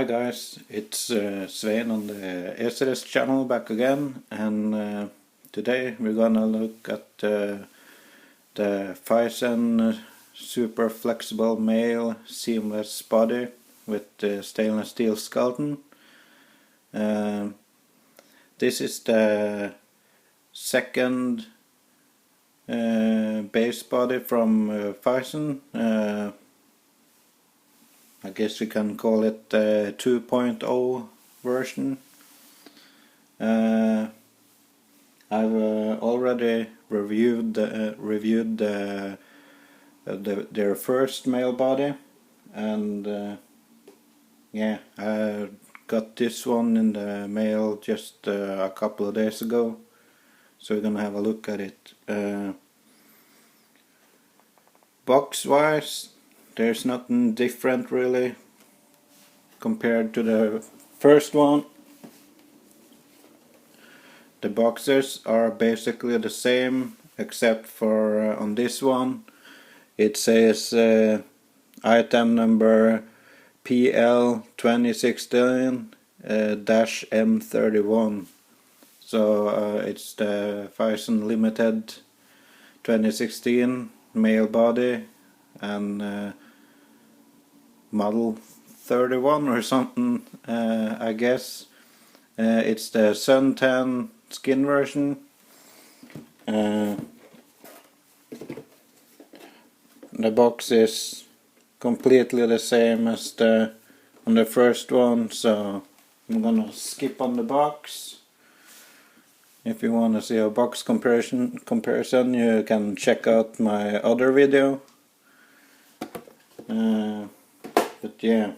Hi guys, it's Svein on the SRS channel back again, and today we're gonna look at the Phicen super flexible male seamless body with the stainless steel skeleton. This is the second base body from Phicen. I guess we can call it the 2.0 version. I've already reviewed their first male body, and yeah, I got this one in the mail just a couple of days ago, so we're gonna have a look at it. Box wise, there's nothing different really compared to the first one. The boxes are basically the same, except for on this one it says item number PL 2016-M31. So it's the Phicen Limited 2016 male body and model 31 or something, I guess. It's the suntan skin version. The box is completely the same as on the first one, so I'm gonna skip on the box. If you want to see a box comparison, you can check out my other video. But yeah,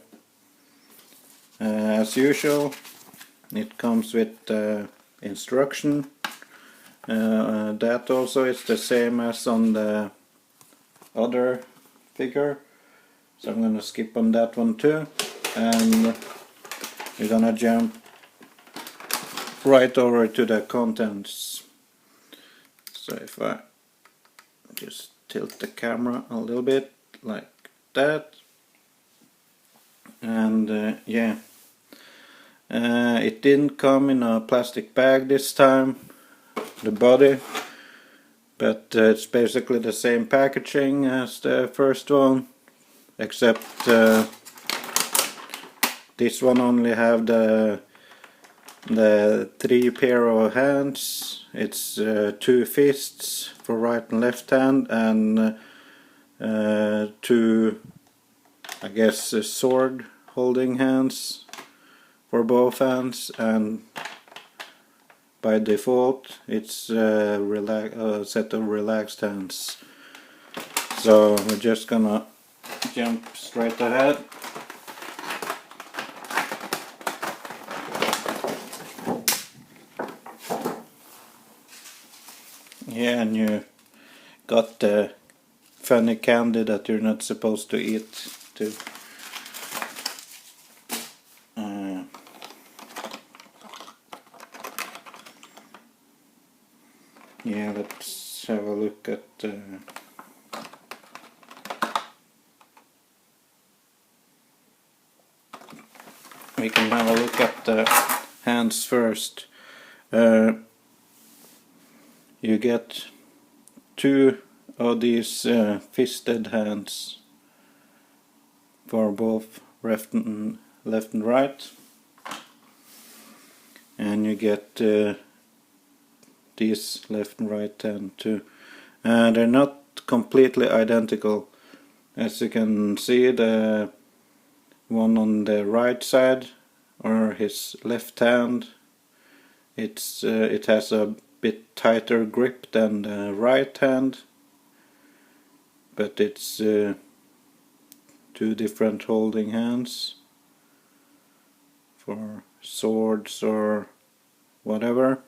as usual, it comes with instruction. That also is the same as on the other figure, so I'm gonna skip on that one too, and we're gonna jump right over to the contents. So if I just tilt the camera a little bit like that, and yeah, it didn't come in a plastic bag this time, the body, but it's basically the same packaging as the first one, except this one only have the 3 pair of hands. It's 2 fists for right and left hand, and 2, I guess, sword holding hands for both hands, and by default it's a set of relaxed hands. So we're just gonna jump straight ahead. Yeah, and you got the funny candy that you're not supposed to eat too. Yeah, let's have a look at we can have a look at the hands first. You get 2 of these fisted hands for both left and right, and you get these left and right hand too. They're not completely identical. As you can see, the one on the right side, or his left hand, it has a bit tighter grip than the right hand, but it's 2 different holding hands for swords or whatever.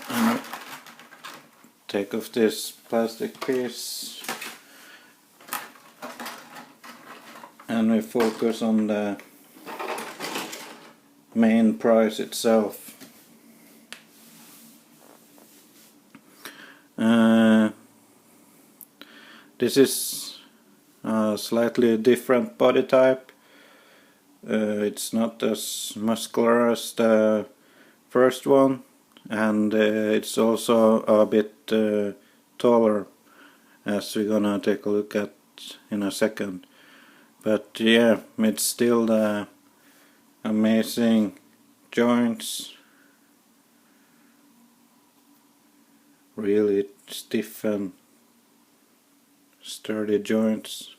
And take off this plastic piece, and we focus on the main prize itself. This is slightly different body type. It's not as muscular as the first one, and it's also a bit taller, as we're gonna take a look at in a second. But yeah, it's still the amazing joints, really stiff and sturdy joints.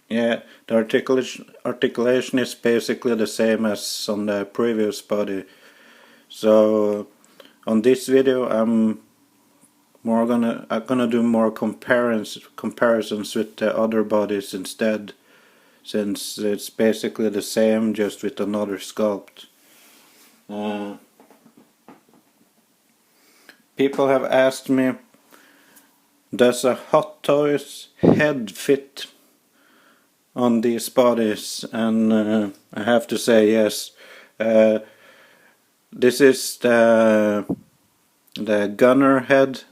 Yeah, the articulation is basically the same as on the previous body. So on this video I'm gonna do more comparisons with the other bodies instead, since it's basically the same, just with another sculpt. People have asked me, does a Hot Toys head fit on these bodies? And I have to say yes. This is the gunner head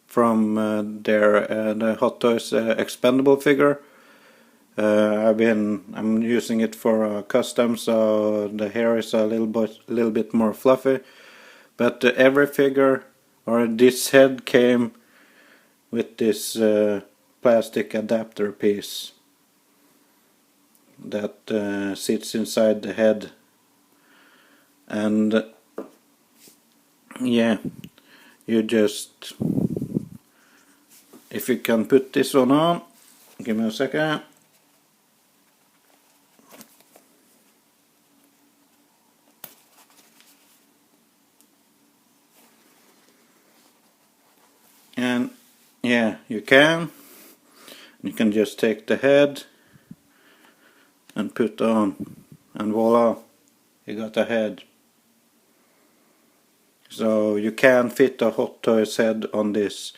from the Hot Toys expendable figure. I'm using it for custom, so the hair is a little bit more fluffy. But every figure, or this head, came with this plastic adapter piece that sits inside the head. And yeah, you just, if you can put this one on, give me a second. And yeah, you can just take the head and put on, and voila, you got a head. So you can fit a Hot Toys head on this.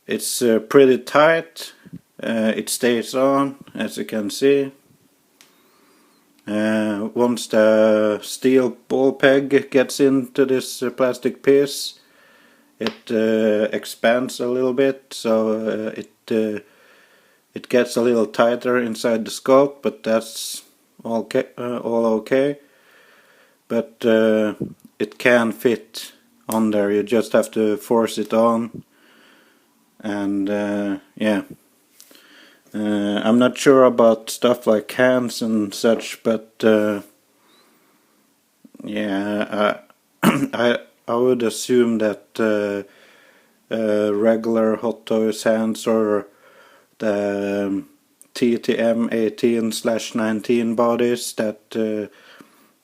It's pretty tight. It stays on, as you can see. Once the steel ball peg gets into this plastic piece, it expands a little bit, so it gets a little tighter inside the sculpt, but that's all okay. But it can fit on there. You just have to force it on, and yeah. I'm not sure about stuff like hands and such, but yeah, I would assume that regular Hot Toys hands, or the TTM 18/19 bodies, that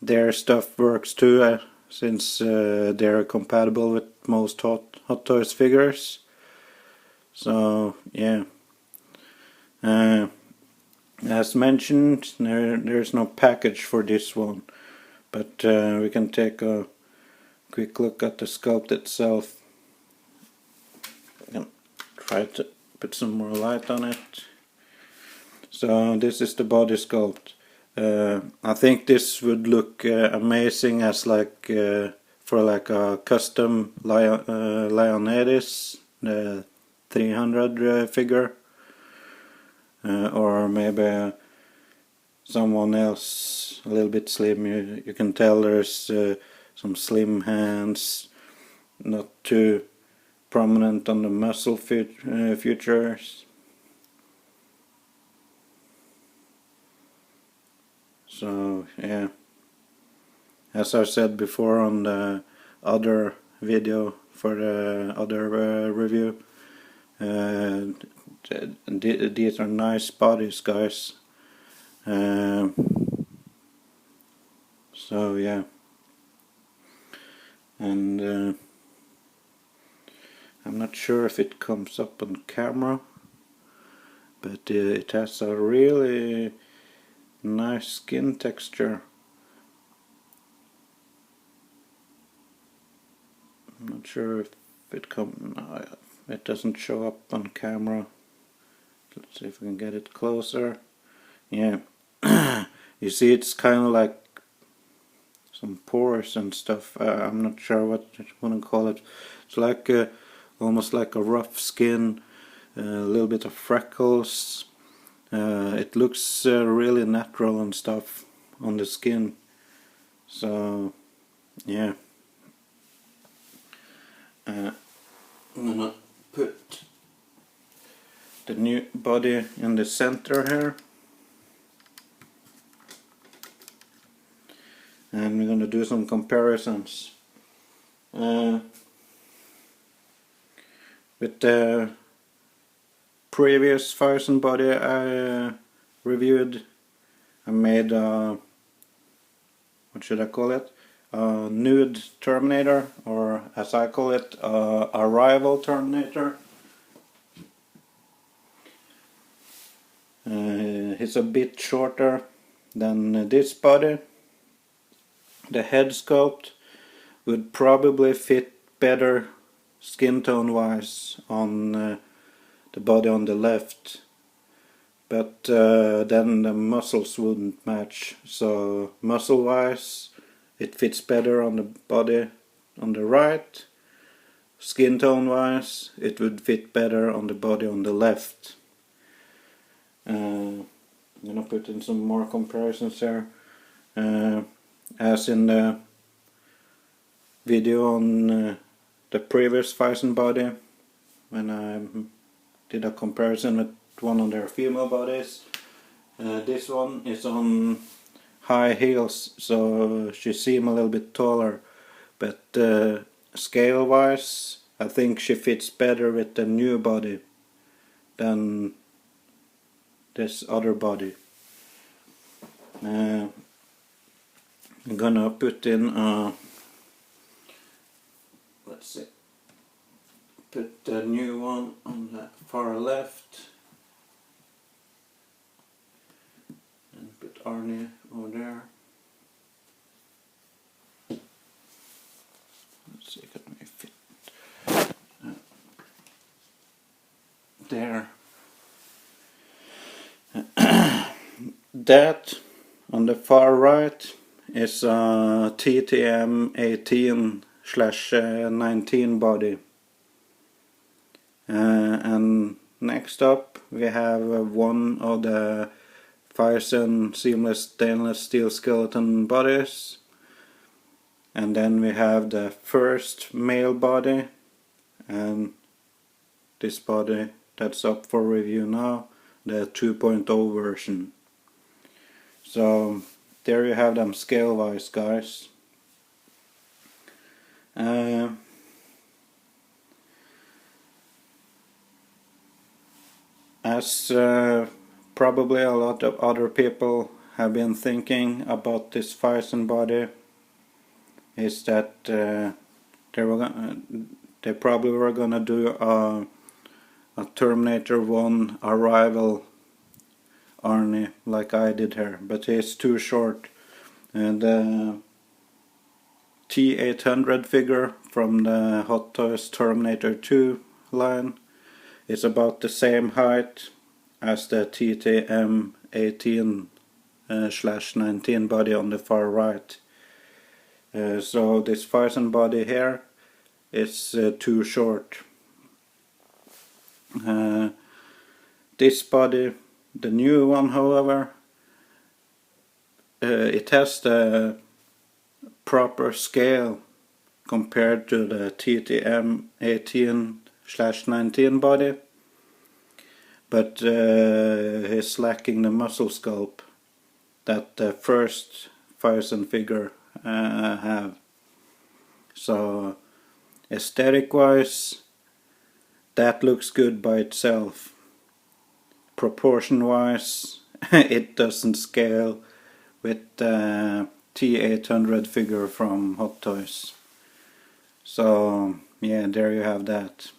their stuff works too, since they're compatible with most Hot Toys figures. So yeah. As mentioned, there's no package for this one, but we can take a quick look at the sculpt itself. I can try to put some more light on it. So this is the body sculpt. I think this would look amazing as for like a custom Leonidas 300 figure. Or maybe someone else a little bit slim. You can tell there's some slim hands, not too prominent on the muscle features. So yeah, as I said before on the other video for the other review, these are nice bodies, guys. So yeah, and I'm not sure if it comes up on camera, but it has a really nice skin texture. I'm not sure if it doesn't show up on camera. Let's see if we can get it closer. Yeah, you see, it's kind of like some pores and stuff. I'm not sure what you want to call it. It's like almost like a rough skin, a little bit of freckles. It looks really natural and stuff on the skin. So yeah, I'm gonna put the new body in the center here, and we're gonna do some comparisons with the previous Phicen body I reviewed. I made what should I call it? A nude Terminator, or as I call it, a rival Terminator. It's a bit shorter than this body. The head sculpt would probably fit better skin tone wise on the body on the left, but then the muscles wouldn't match, so muscle wise it fits better on the body on the right. Skin tone wise it would fit better on the body on the left. I'm gonna put in some more comparisons there. As in the video on the previous Phicen body, when I did a comparison with one of their female bodies, this one is on high heels, so she seems a little bit taller, but scale wise I think she fits better with the new body than this other body. I'm gonna put in let's see, put the new one on the far left and put Arnie over there. Let's see, can we fit there. That on the far right is a TTM 18/19 body, and next up we have one of the Phicen seamless stainless steel skeleton bodies, and then we have the first male body and this body that's up for review now, the 2.0 version. So there you have them scale wise, guys. As probably a lot of other people have been thinking about this Phicen body, is that they probably were gonna do a Terminator 1 Arrival Arnie like I did here, but he's too short. And the T800 figure from the Hot Toys Terminator 2 line is about the same height as the TTM 18/19 body on the far right. So this Phicen body here is too short. This body, the new one, however, it has the proper scale compared to the TTM 18/19 body, but he's lacking the muscle sculpt that the first Phicen figure have. So aesthetic wise, that looks good by itself. Proportion wise, it doesn't scale with the T800 figure from Hot Toys. So yeah, there you have that.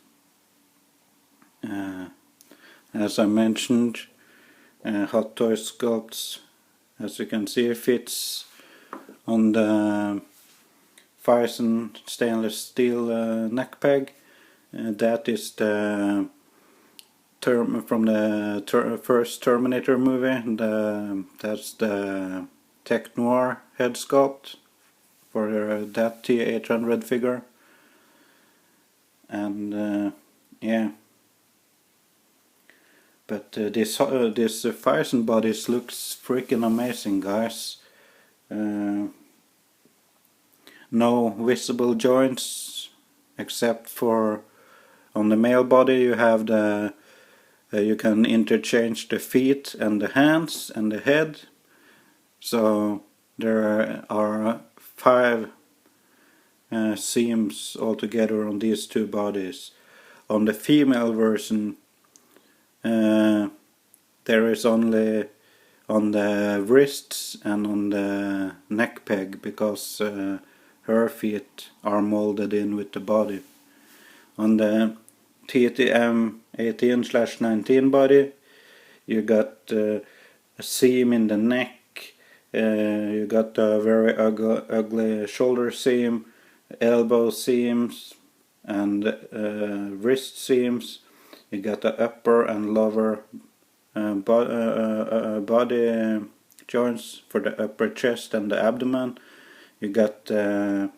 As I mentioned, Hot Toys sculpts, as you can see, fits on the Phicen stainless steel neck peg. That is the term from the first Terminator movie. That's the Tech Noir head sculpt for that T800 figure. And yeah, but this Phicen bodies looks freaking amazing, guys. No visible joints except for on the male body. You have the you can interchange the feet and the hands and the head. So there are 5 seams altogether on these 2 bodies. On the female version, there is only on the wrists and on the neck peg, because her feet are molded in with the body. On the TTM 18/19 body, you got a seam in the neck, you got a very ugly shoulder seam, elbow seams, and wrist seams. You got the upper and lower body joints for the upper chest and the abdomen. You got the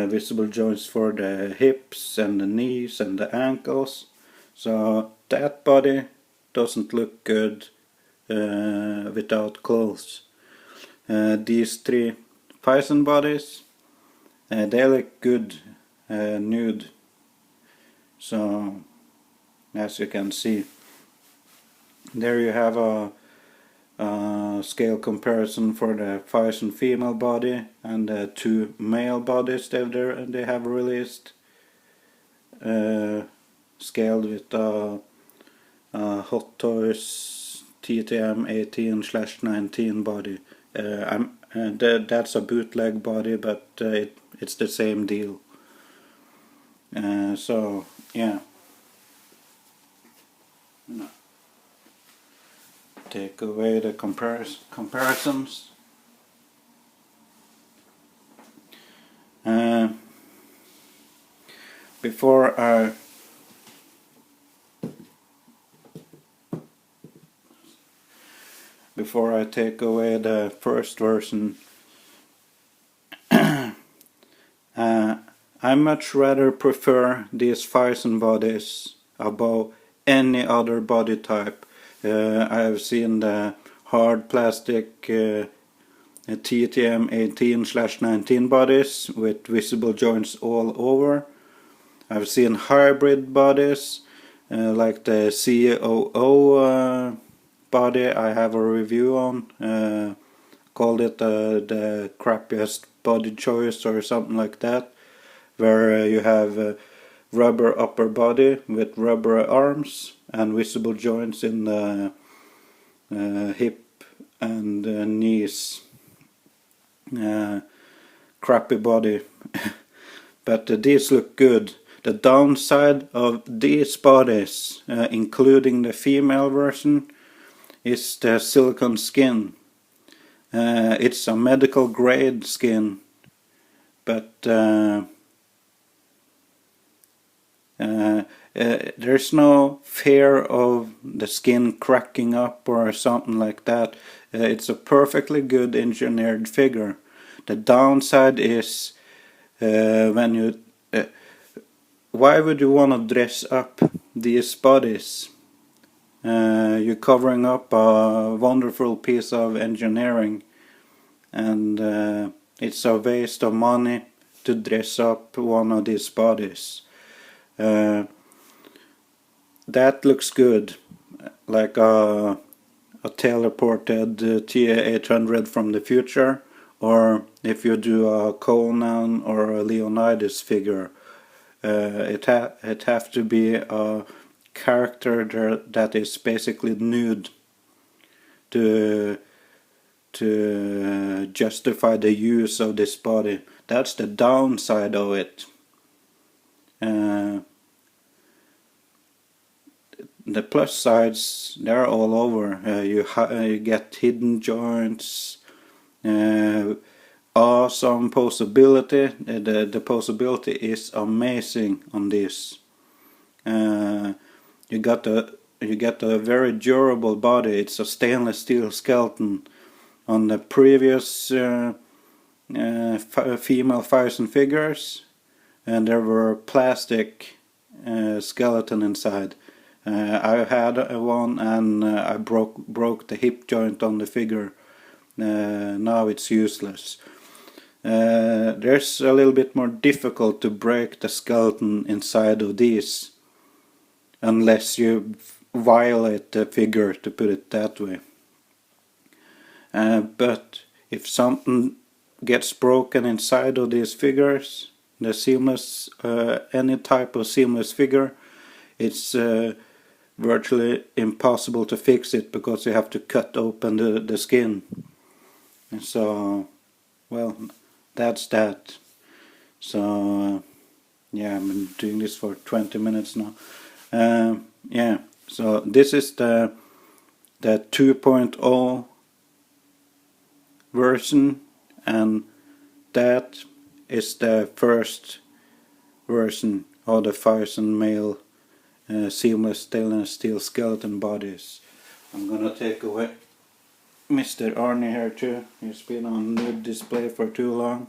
visible joints for the hips and the knees and the ankles. So that body doesn't look good without clothes. These 3 Phicen bodies, they look good nude. So as you can see, there you have a scale comparison for the Phicen female body and the 2 male bodies that they have released, scaled with Hot Toys TTM 18/19 body. That's a bootleg body, but it's the same deal. So yeah. No. Take away the comparisons. Before I take away the first version, I much rather prefer these Phicen bodies above any other body type. I have seen the hard plastic TTM 18/19 bodies with visible joints all over. I've seen hybrid bodies like the COO body I have a review on. Called it the crappiest body choice or something like that, where you have rubber upper body with rubber arms and visible joints in the hip and knees. Crappy body. But these look good. The downside of these bodies, including the female version, is the silicone skin. It's a medical grade skin, but there's no fear of the skin cracking up or something like that. It's a perfectly good engineered figure. The downside is when you... why would you want to dress up these bodies? You're covering up a wonderful piece of engineering, and it's a waste of money to dress up one of these bodies. That looks good, like a teleported TA800 from the future, or if you do a Conan or a Leonidas figure, it have to be a character that is basically nude to justify the use of this body. That's the downside of it. The plus sides, they're all over. You get hidden joints, awesome posability. The posability is amazing on this. You get a very durable body. It's a stainless steel skeleton. On the previous female Phicen figures, and there were plastic skeleton inside. I had one, and I broke the hip joint on the figure. Now it's useless. There's a little bit more difficult to break the skeleton inside of these, unless you violate the figure, to put it that way. But if something gets broken inside of these figures, the seamless, any type of seamless figure, it's virtually impossible to fix it, because you have to cut open the skin. And so, well, that's that. So yeah, I've been doing this for 20 minutes now. Yeah, so this is the 2.0 version, and that is the first version of the Phicen Male seamless stainless steel skeleton bodies. I'm gonna take away Mr. Arnie here too. He's been on nude display for too long.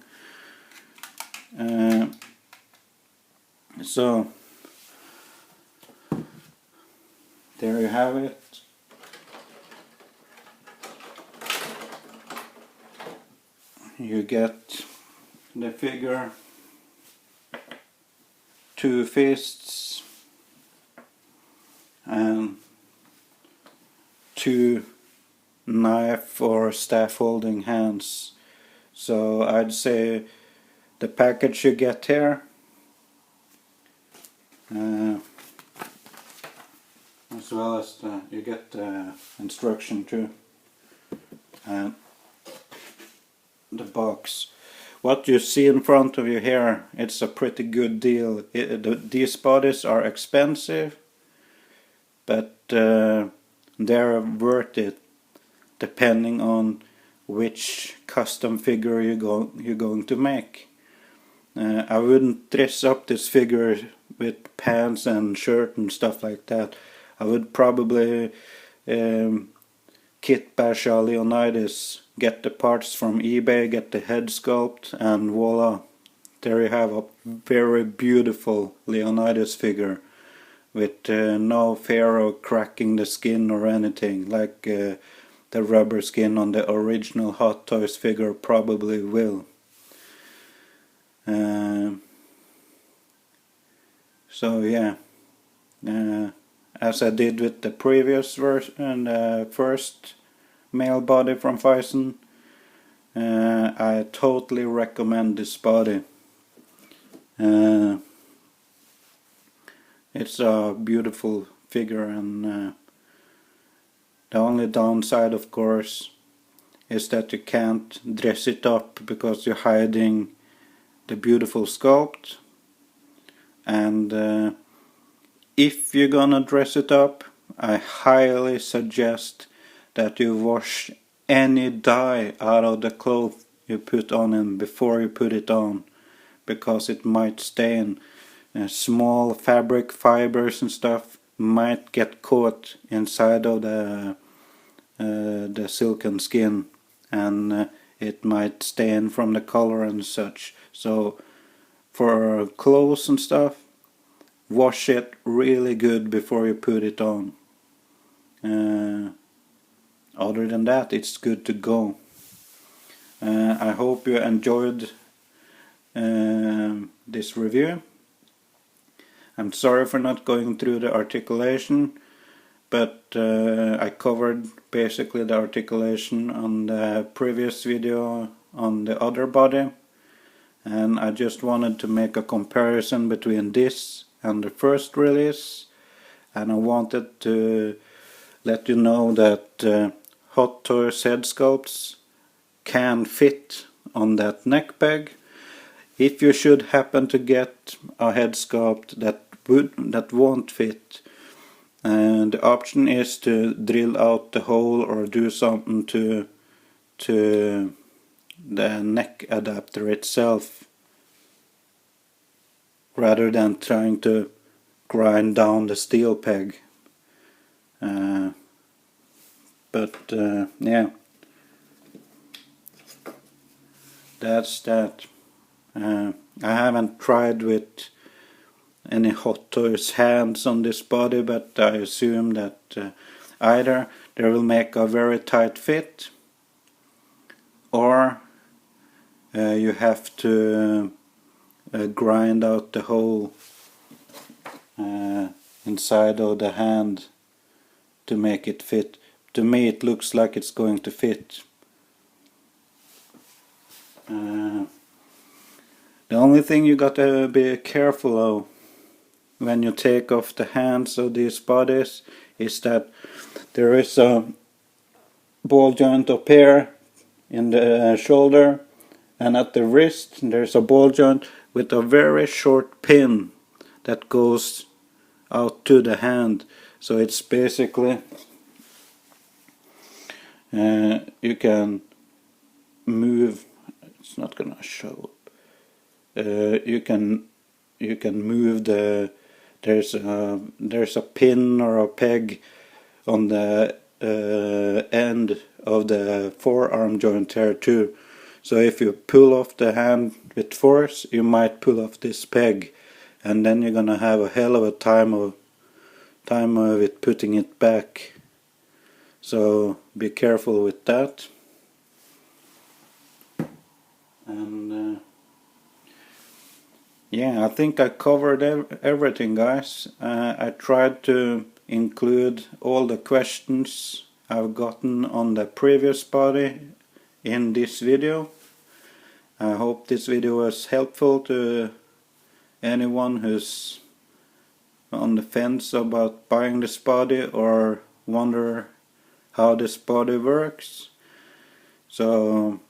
So there you have it. You get the figure, 2 fists and 2 knife or staff holding hands. So I'd say the package you get here, as well as you get the instruction too, and the box. What you see in front of you here, it's a pretty good deal. These bodies are expensive, but they're worth it, depending on which custom figure you're going to make. I wouldn't dress up this figure with pants and shirt and stuff like that. I would probably kit bash a Leonidas, get the parts from eBay, get the head sculpt, and voila, there you have a very beautiful Leonidas figure with no fear of cracking the skin or anything, like the rubber skin on the original Hot Toys figure probably will. So yeah, as I did with the previous version, the first male body from Phicen, I totally recommend this body. It's a beautiful figure, and the only downside, of course, is that you can't dress it up because you're hiding the beautiful sculpt. And if you're gonna dress it up, I highly suggest that you wash any dye out of the cloth you put on him before you put it on, because it might stain. Small fabric fibers and stuff might get caught inside of the silken skin, and it might stain from the color and such. So for clothes and stuff, wash it really good before you put it on. Other than that, it's good to go. I hope you enjoyed this review. I'm sorry for not going through the articulation, but I covered basically the articulation on the previous video on the other body, and I just wanted to make a comparison between this and the first release, and I wanted to let you know that Hot Toys head sculpts can fit on that neck peg. If you should happen to get a head sculpt that won't fit, and the option is to drill out the hole or do something to the neck adapter itself, rather than trying to grind down the steel peg. But yeah, that's that. I haven't tried with any Hot Toys hands on this body, but I assume that either they will make a very tight fit, or you have to grind out the hole inside of the hand to make it fit. To me it looks like it's going to fit. The only thing you gotta be careful of when you take off the hands of these bodies is that there is a ball joint up here in the shoulder, and at the wrist there's a ball joint with a very short pin that goes out to the hand. So it's basically you can move. It's not gonna show. You can move the. There's a pin or a peg on the end of the forearm joint here too. So if you pull off the hand with force, you might pull off this peg, and then you're gonna have a hell of a time of it putting it back. So be careful with that. And yeah, I think I covered everything, guys. I tried to include all the questions I've gotten on the previous body in this video. I hope this video was helpful to anyone who's on the fence about buying this body or wonder how this body works. So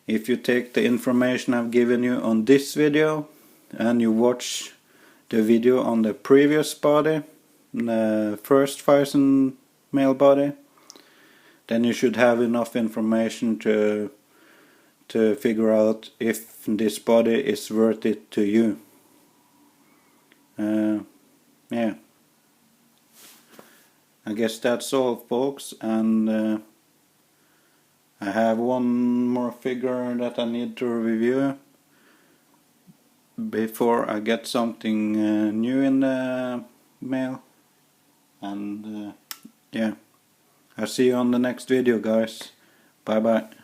if you take the information I've given you on this video and you watch the video on the previous body, the first Phicen Male body, then you should have enough information to figure out if this body is worth it to you. Yeah, I guess that's all, folks, and I have one more figure that I need to review before I get something new in the mail. And yeah, I'll see you on the next video, guys. Bye bye.